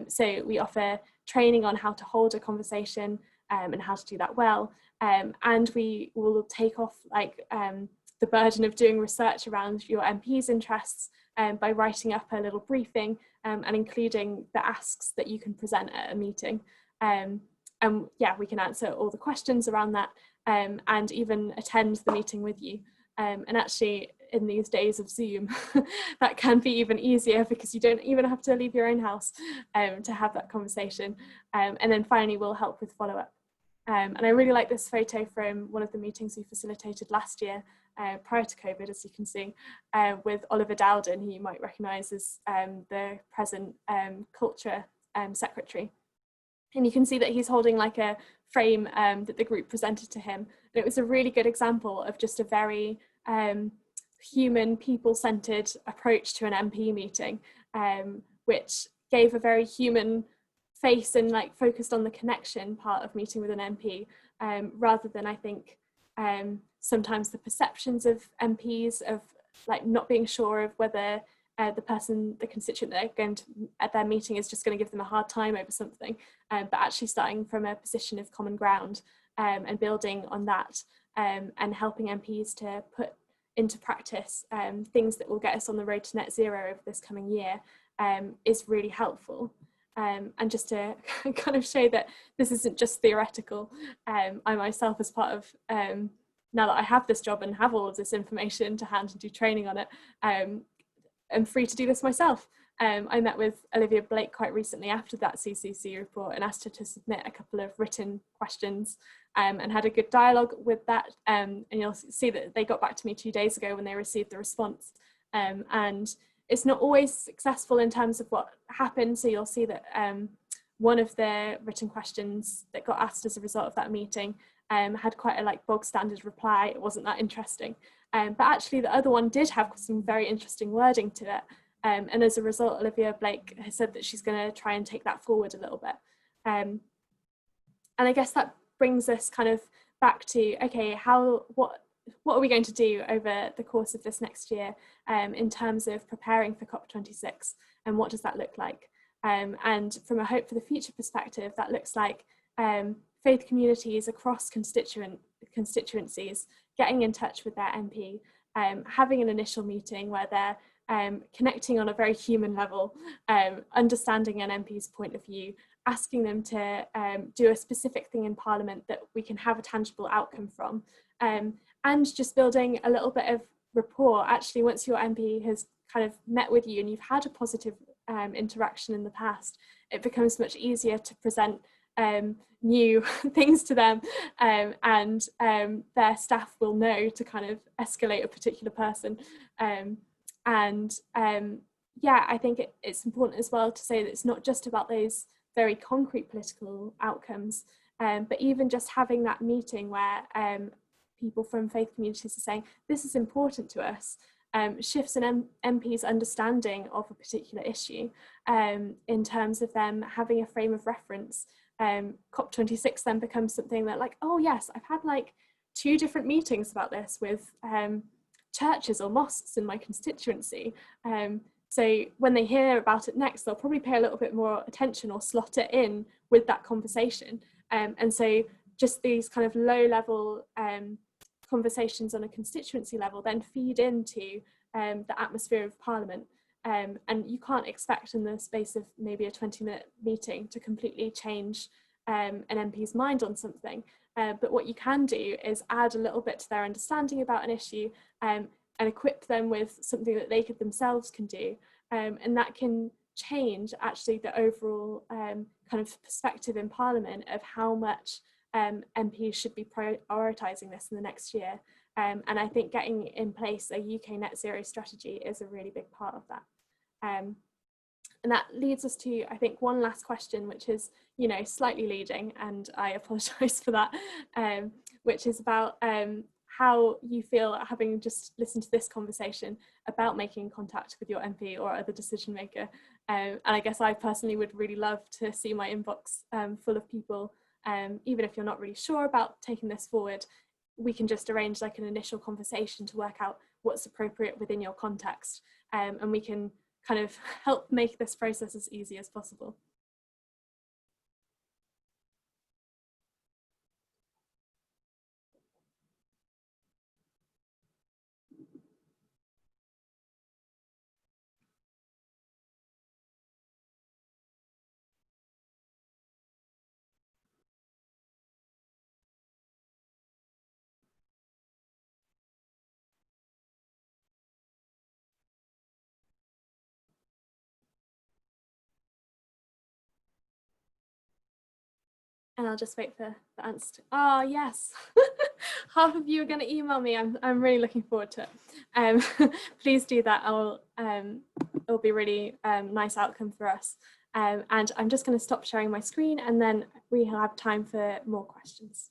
So we offer training on how to hold a conversation and how to do that well, and we will take off the burden of doing research around your MP's interests by writing up a little briefing and including the asks that you can present at a meeting. And yeah, we can answer all the questions around that and even attend the meeting with you. And actually, in these days of Zoom, that can be even easier because you don't even have to leave your own house to have that conversation. And then finally, we'll help with follow-up. And I really like this photo from one of the meetings we facilitated last year, prior to COVID, as you can see, with Oliver Dowden, who you might recognise as the present culture secretary. And you can see that he's holding like a frame that the group presented to him. And it was a really good example of just a very human, people-centred approach to an MP meeting, which gave a very human face and like focused on the connection part of meeting with an MP, rather than I think sometimes the perceptions of MPs of like not being sure of whether the constituent they're going to at their meeting is just going to give them a hard time over something, but actually starting from a position of common ground and building on that, and helping MPs to put into practice things that will get us on the road to net zero over this coming year is really helpful. And just to kind of show that this isn't just theoretical, I myself as part of, now that I have this job and have all of this information to hand and do training on it, I'm free to do this myself. I met with Olivia Blake quite recently after that CCC report and asked her to submit a couple of written questions and had a good dialogue with that. And you'll see that they got back to me 2 days ago when they received the response. And it's not always successful in terms of what happened. So you'll see that one of the written questions that got asked as a result of that meeting had quite a bog standard reply. It wasn't that interesting. But actually the other one did have some very interesting wording to it. And as a result, Olivia Blake has said that she's going to try and take that forward a little bit. And I guess that brings us kind of back to, okay, what are we going to do over the course of this next year in terms of preparing for COP26, and what does that look like? And from a Hope for the Future perspective, that looks like faith communities across constituencies getting in touch with their MP, having an initial meeting where they're connecting on a very human level, understanding an MP's point of view, asking them to do a specific thing in Parliament that we can have a tangible outcome from, and just building a little bit of rapport. Actually, once your MP has kind of met with you and you've had a positive interaction in the past, it becomes much easier to present new things to them, and their staff will know to kind of escalate a particular person. Yeah, I think it's important as well to say that it's not just about those very concrete political outcomes, but even just having that meeting where people from faith communities are saying, this is important to us, shifts an MP's understanding of a particular issue in terms of them having a frame of reference. COP26 then becomes something that oh yes, I've had 2 different meetings about this with churches or mosques in my constituency. So when they hear about it next, they'll probably pay a little bit more attention or slot it in with that conversation. And so just these kind of low level conversations on a constituency level then feed into the atmosphere of Parliament. and you can't expect in the space of maybe a 20-minute meeting to completely change an MP's mind on something. But what you can do is add a little bit to their understanding about an issue, and equip them with something that they themselves can do. And that can change actually the overall kind of perspective in Parliament of how much MPs should be prioritising this in the next year. And I think getting in place a UK net zero strategy is a really big part of that. And that leads us to, I think, one last question, which is, you know, slightly leading, and I apologise for that, which is about how you feel, having just listened to this conversation, about making contact with your MP or other decision maker. And I guess I personally would really love to see my inbox full of people, even if you're not really sure about taking this forward. We can just arrange like an initial conversation to work out what's appropriate within your context, and we can kind of help make this process as easy as possible. And I'll just wait for the answer. Oh, yes. Half of you are going to email me. I'm really looking forward to it. Please do that. It'll be really nice outcome for us. And I'm just going to stop sharing my screen, and then we have time for more questions.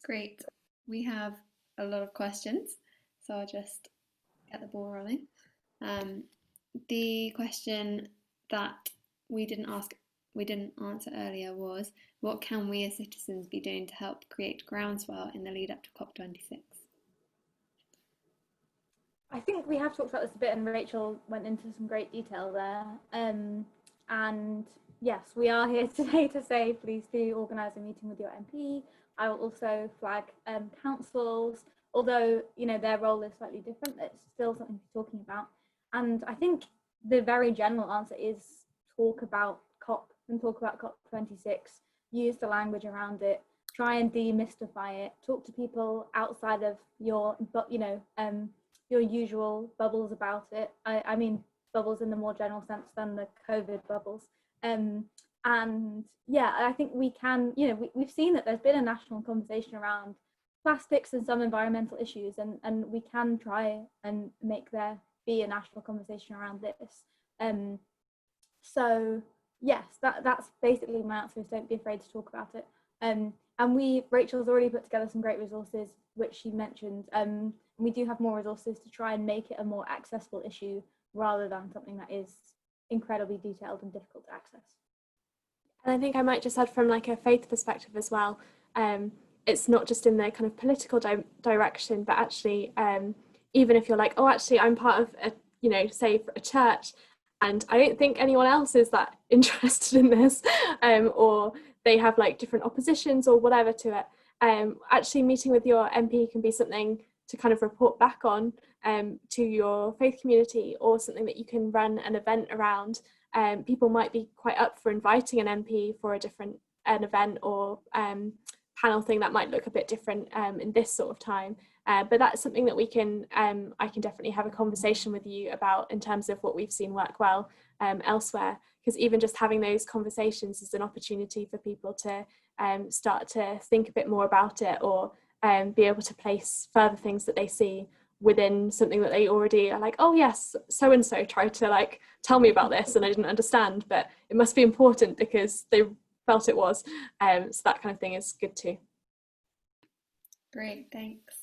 Great. We have a lot of questions, so I'll just get the ball rolling. The question that we didn't answer earlier was, what can we as citizens be doing to help create groundswell in the lead up to COP26? I think we have talked about this a bit, and Rachel went into some great detail there. And yes, we are here today to say, please do organise a meeting with your MP. I will also flag councils, although, you know, their role is slightly different. It's still something to be talking about. And I think the very general answer is talk about COP and talk about COP26, use the language around it, try and demystify it, talk to people outside of your, you know, your usual bubbles about it. I mean, bubbles in the more general sense than the COVID bubbles. And yeah, I think we can, you know, we've seen that there's been a national conversation around plastics and some environmental issues, and we can try and make there be a national conversation around this. So yes, that's basically my answer, is don't be afraid to talk about it. And Rachel's already put together some great resources, which she mentioned. We do have more resources to try and make it a more accessible issue rather than something that is incredibly detailed and difficult to access. And I think I might just add, from like a faith perspective as well, it's not just in the kind of political direction, but actually even if you're like, oh, actually I'm part of a, you know, say a church, and I don't think anyone else is that interested in this, or they have like different oppositions or whatever to it, actually meeting with your MP can be something to kind of report back on to your faith community, or something that you can run an event around. People might be quite up for inviting an MP for an event or panel thing that might look a bit different in this sort of time. But that's something that we can, I can definitely have a conversation with you about in terms of what we've seen work well elsewhere, because even just having those conversations is an opportunity for people to start to think a bit more about it, or be able to place further things that they see within something that they already are like, oh yes, so and so tried to like tell me about this and I didn't understand, but it must be important because they felt it was. So that kind of thing is good too. Great, thanks.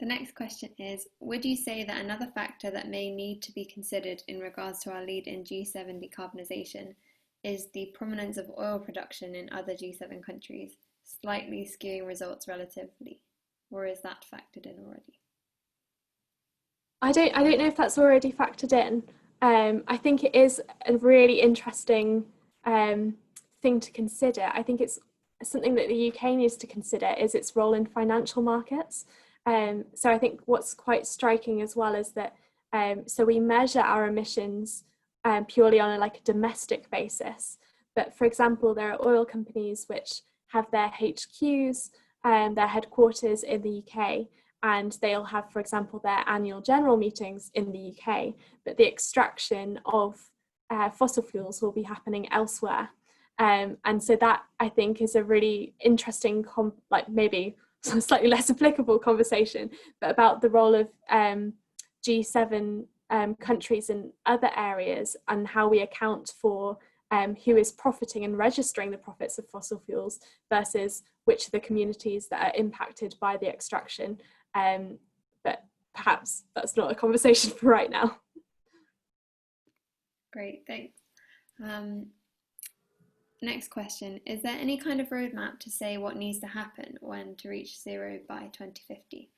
The next question is, would you say that another factor that may need to be considered in regards to our lead in G7 decarbonisation is the prominence of oil production in other G7 countries, slightly skewing results relatively, or is that factored in already? I don't know if that's already factored in. I think it is a really interesting thing to consider. I think it's something that the UK needs to consider is its role in financial markets. So I think what's quite striking as well is that so we measure our emissions purely on a domestic basis. But for example, there are oil companies which have their HQs and their headquarters in the UK, and they'll have, for example, their annual general meetings in the UK, but the extraction of fossil fuels will be happening elsewhere. And so that, I think, is a really interesting, maybe slightly less applicable conversation, but about the role of G7 countries in other areas and how we account for who is profiting and registering the profits of fossil fuels versus which are the communities that are impacted by the extraction. But perhaps that's not a conversation for right now. Great, thanks. Next question, is there any kind of roadmap to say what needs to happen when to reach zero by 2050?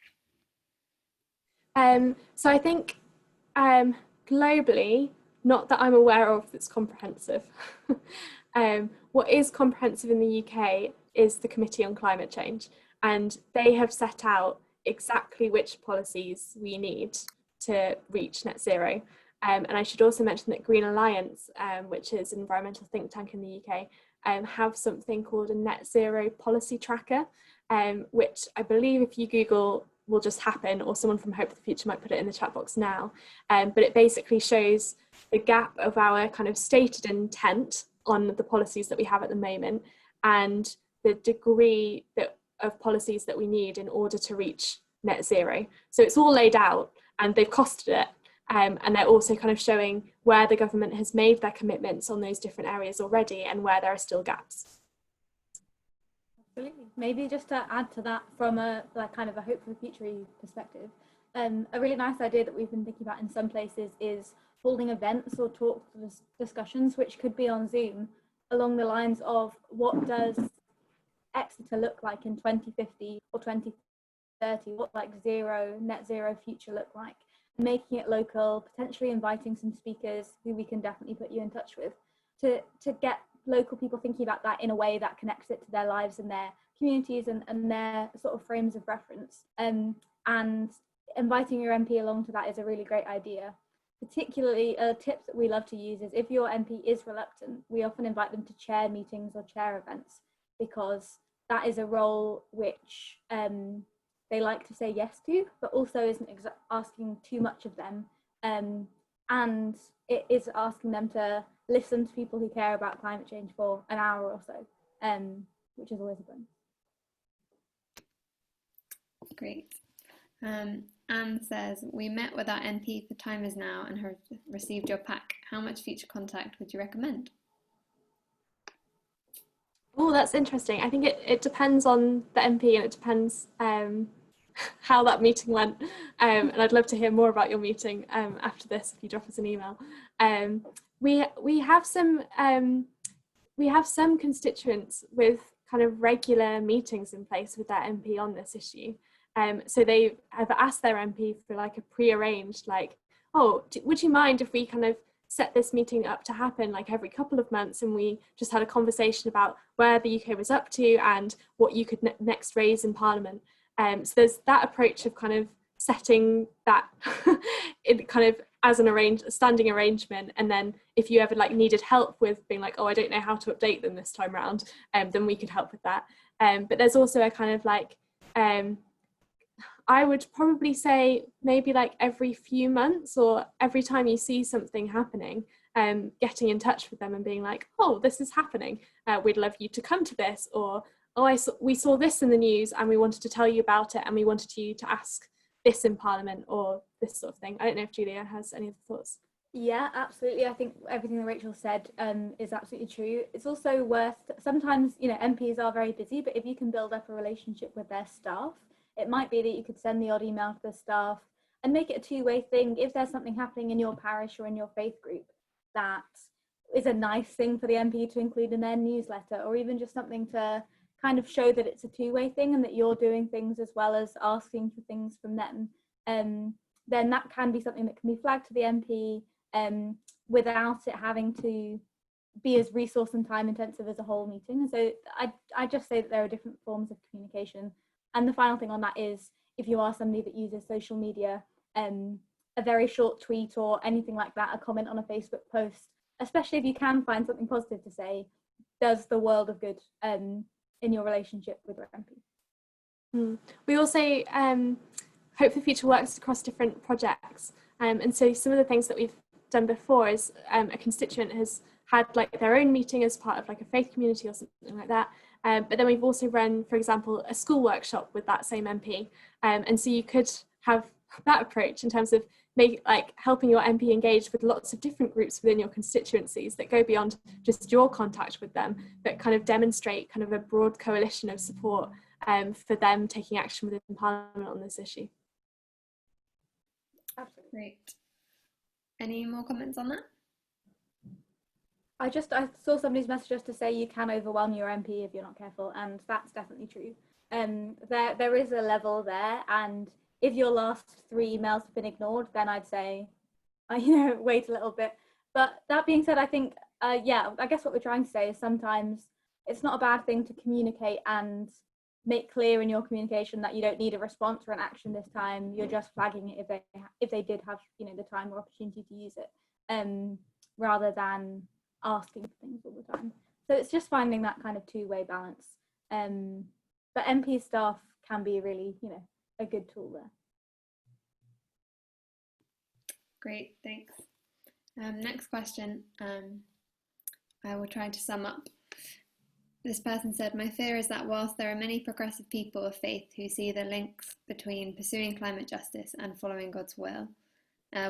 So I think globally, not that I'm aware of that's comprehensive. What is comprehensive in the UK is the Committee on Climate Change, and they have set out exactly which policies we need to reach net zero. And I should also mention that Green Alliance, which is an environmental think tank in the UK, have something called a net zero policy tracker, which I believe if you Google will just happen, or someone from Hope for the Future might put it in the chat box now. But it basically shows the gap of our kind of stated intent on the policies that we have at the moment and the degree of policies that we need in order to reach net zero. So it's all laid out and they've costed it. And they're also kind of showing where the government has made their commitments on those different areas already and where there are still gaps. Absolutely. Maybe just to add to that from a kind of a hope for the future perspective, a really nice idea that we've been thinking about in some places is holding events or talk discussions, which could be on Zoom, along the lines of what does Exeter look like in 2050 or 2030? What net zero future look like? Making it local, potentially inviting some speakers who we can definitely put you in touch with to get local people thinking about that in a way that connects it to their lives and their communities and their sort of frames of reference. And inviting your MP along to that is a really great idea. Particularly a tip that we love to use is if your MP is reluctant, we often invite them to chair meetings or chair events, because that is a role which they like to say yes to, but also isn't asking too much of them. And it is asking them to listen to people who care about climate change for an hour or so, which is always a bonus. Great. Anne says, we met with our MP for Time Is Now and have received your pack. How much future contact would you recommend? Oh, that's interesting. I think it depends on the MP and it depends how that meeting went. And I'd love to hear more about your meeting after this if you drop us an email. We have some constituents with kind of regular meetings in place with their MP on this issue. So they have asked their MP for like a pre-arranged, like, oh, would you mind if we kind of set this meeting up to happen like every couple of months, and we just had a conversation about where the UK was up to and what you could next raise in Parliament. So there's that approach of kind of setting that in kind of as a standing arrangement, and then if you ever like needed help with being like, oh, I don't know how to update them this time around, then we could help with that. But there's also a kind of like I would probably say maybe like every few months or every time you see something happening, getting in touch with them and being like, oh, this is happening. We'd love you to come to this, or oh, we saw this in the news and we wanted to tell you about it and we wanted you to ask this in Parliament, or this sort of thing. I don't know if Julia has any other thoughts. Yeah, absolutely. I think everything that Rachel said is absolutely true. It's also worth, sometimes, you know, MPs are very busy, but if you can build up a relationship with their staff, it might be that you could send the odd email to the staff and make it a two-way thing. If there's something happening in your parish or in your faith group that is a nice thing for the MP to include in their newsletter, or even just something to kind of show that it's a two-way thing and that you're doing things as well as asking for things from them, then that can be something that can be flagged to the MP without it having to be as resource and time intensive as a whole meeting. So I just say that there are different forms of communication. And the final thing on that is, if you are somebody that uses social media, a very short tweet or anything like that, a comment on a Facebook post, especially if you can find something positive to say, does the world of good in your relationship with your MP. We also Hope for Future works across different projects, and so some of the things that we've done before is a constituent has had like their own meeting as part of like a faith community or something like that, but then we've also run, for example, a school workshop with that same MP, and so you could have that approach in terms of helping your MP engage with lots of different groups within your constituencies that go beyond just your contact with them, but kind of demonstrate kind of a broad coalition of support for them taking action within Parliament on this issue. Great. Any more comments on that? I saw somebody's message just to say you can overwhelm your MP if you're not careful, and that's definitely true. There is a level there, and if your last 3 emails have been ignored, then I'd say, wait a little bit. But that being said, I think, I guess what we're trying to say is sometimes it's not a bad thing to communicate and make clear in your communication that you don't need a response or an action this time. You're just flagging it if they did have the time or opportunity to use it, rather than asking for things all the time. So it's just finding that kind of two-way balance. But MP staff can be really, a good tool there. Great, thanks. Next question. I will try to sum up. This person said, my fear is that whilst there are many progressive people of faith who see the links between pursuing climate justice and following God's will,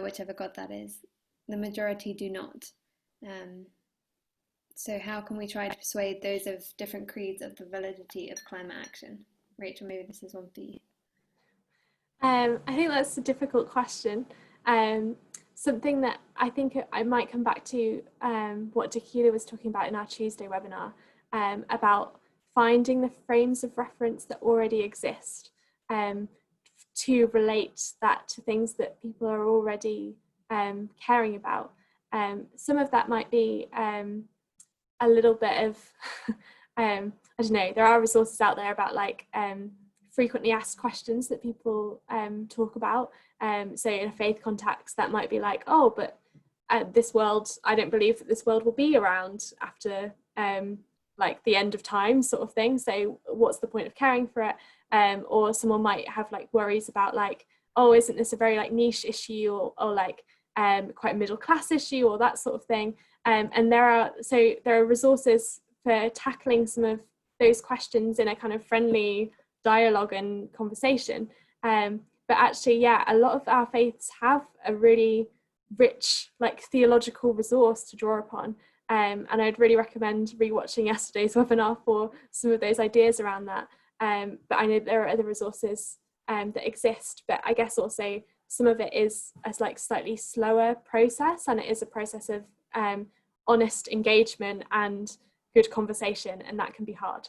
whichever God that is, the majority do not. So how can we try to persuade those of different creeds of the validity of climate action? Rachel, maybe this is one for you. I think that's a difficult question. Something that I think I might come back to what Dakila was talking about in our Tuesday webinar, about finding the frames of reference that already exist to relate that to things that people are already caring about. Some of that might be a little bit of, I don't know, there are resources out there about frequently asked questions that people talk about. So in a faith context, that might be like, oh, but this world, I don't believe that this world will be around after the end of time sort of thing. So what's the point of caring for it? Or someone might have worries about oh, isn't this a very niche issue or quite a middle class issue or that sort of thing. And there are resources for tackling some of those questions in a kind of friendly dialogue and conversation. But actually, a lot of our faiths have a really rich theological resource to draw upon. And I'd really recommend rewatching yesterday's webinar for some of those ideas around that. But I know there are other resources that exist, but I guess also some of it is a slightly slower process, and it is a process of honest engagement and good conversation, and that can be hard.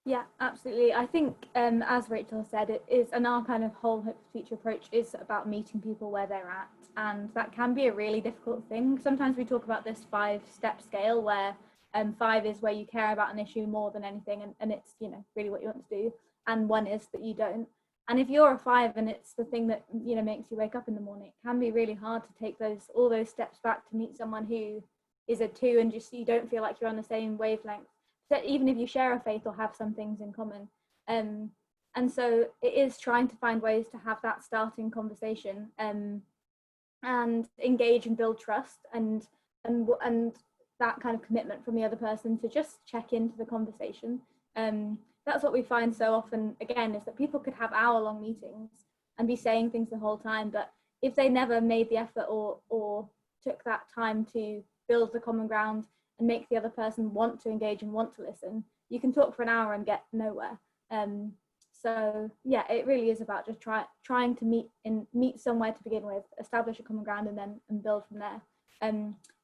Yeah, absolutely. I think, as Rachel said, it is, and our kind of whole Hope for Future approach is about meeting people where they're at, and that can be a really difficult thing. Sometimes we talk about this 5-step scale where 5 is where you care about an issue more than anything, and it's really what you want to do, and 1 is that you don't. And if you're a 5 and it's the thing that makes you wake up in the morning, it can be really hard to take all those steps back to meet someone who is a 2 and just you don't feel like you're on the same wavelength. Even if you share a faith or have some things in common. And so it is trying to find ways to have that starting conversation and engage and build trust and that kind of commitment from the other person to just check into the conversation. That's what we find so often, again, is that people could have hour-long meetings and be saying things the whole time, but if they never made the effort or took that time to build the common ground and make the other person want to engage and want to listen, you can talk for an hour and get nowhere. So yeah, it really is about just trying to meet somewhere to begin with, establish a common ground, and build from there.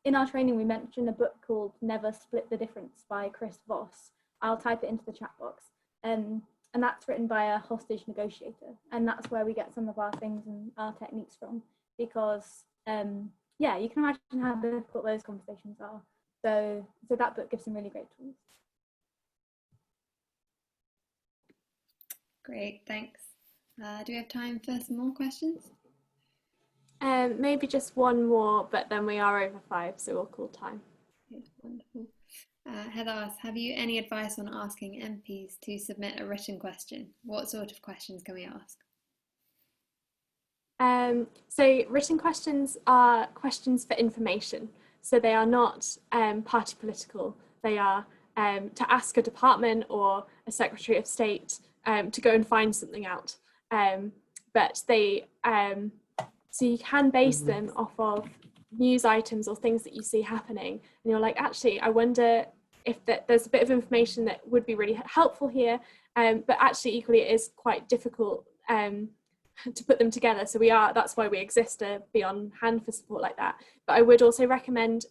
In our training, we mentioned a book called Never Split the Difference by Chris Voss. I'll type it into the chat box. And that's written by a hostage negotiator, and that's where we get some of our things and our techniques from, because yeah, you can imagine how difficult those conversations are. So that book gives some really great tools. Great, thanks. Do we have time for some more questions? Maybe just one more, but then we are over 5, so we'll call time. Okay, wonderful. Heather asks, have you any advice on asking MPs to submit a written question? What sort of questions can we ask? So written questions are questions for information. So they are not party political. They are to ask a department or a Secretary of State to go and find something out. But they, so you can base them off of news items or things that you see happening. And you're like, actually, I wonder if there's a bit of information that would be really helpful here. But actually, equally, it is quite difficult to put them together. So that's why we exist, to be on hand for support like that. But I would also recommend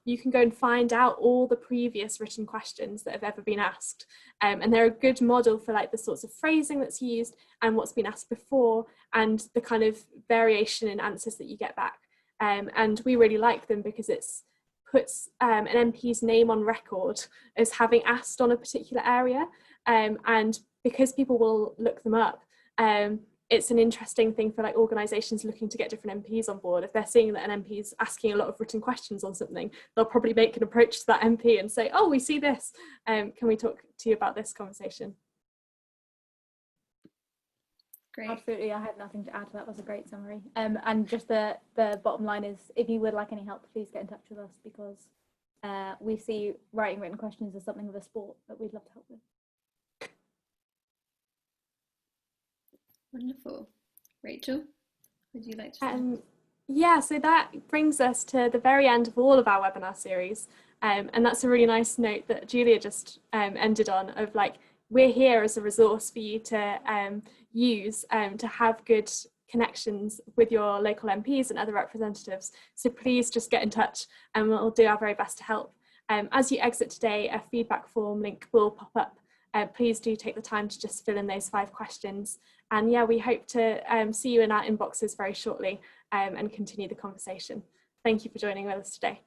you can go and find out all the previous written questions that have ever been asked. And they're a good model for like the sorts of phrasing that's used and what's been asked before and the kind of variation in answers that you get back. And we really like them because it puts an MP's name on record as having asked on a particular area. And because people will look them up, it's an interesting thing for like organisations looking to get different MPs on board. If they're seeing that an MP is asking a lot of written questions on something, they'll probably make an approach to that MP and say, oh, we see this. Can we talk to you about this conversation? Great. Absolutely, I have nothing to add to that. That's a great summary. And just the bottom line is, if you would like any help, please get in touch with us, because we see writing written questions as something of a sport that we'd love to help with. Wonderful. Rachel, would you like to say? Yeah, so that brings us to the very end of all of our webinar series. And that's a really nice note that Julia just ended on, of like, we're here as a resource for you to use to have good connections with your local MPs and other representatives. So please just get in touch and we'll do our very best to help. As you exit today, a feedback form link will pop up. Please do take the time to just fill in those 5 questions. And yeah, we hope to see you in our inboxes very shortly and continue the conversation. Thank you for joining with us today.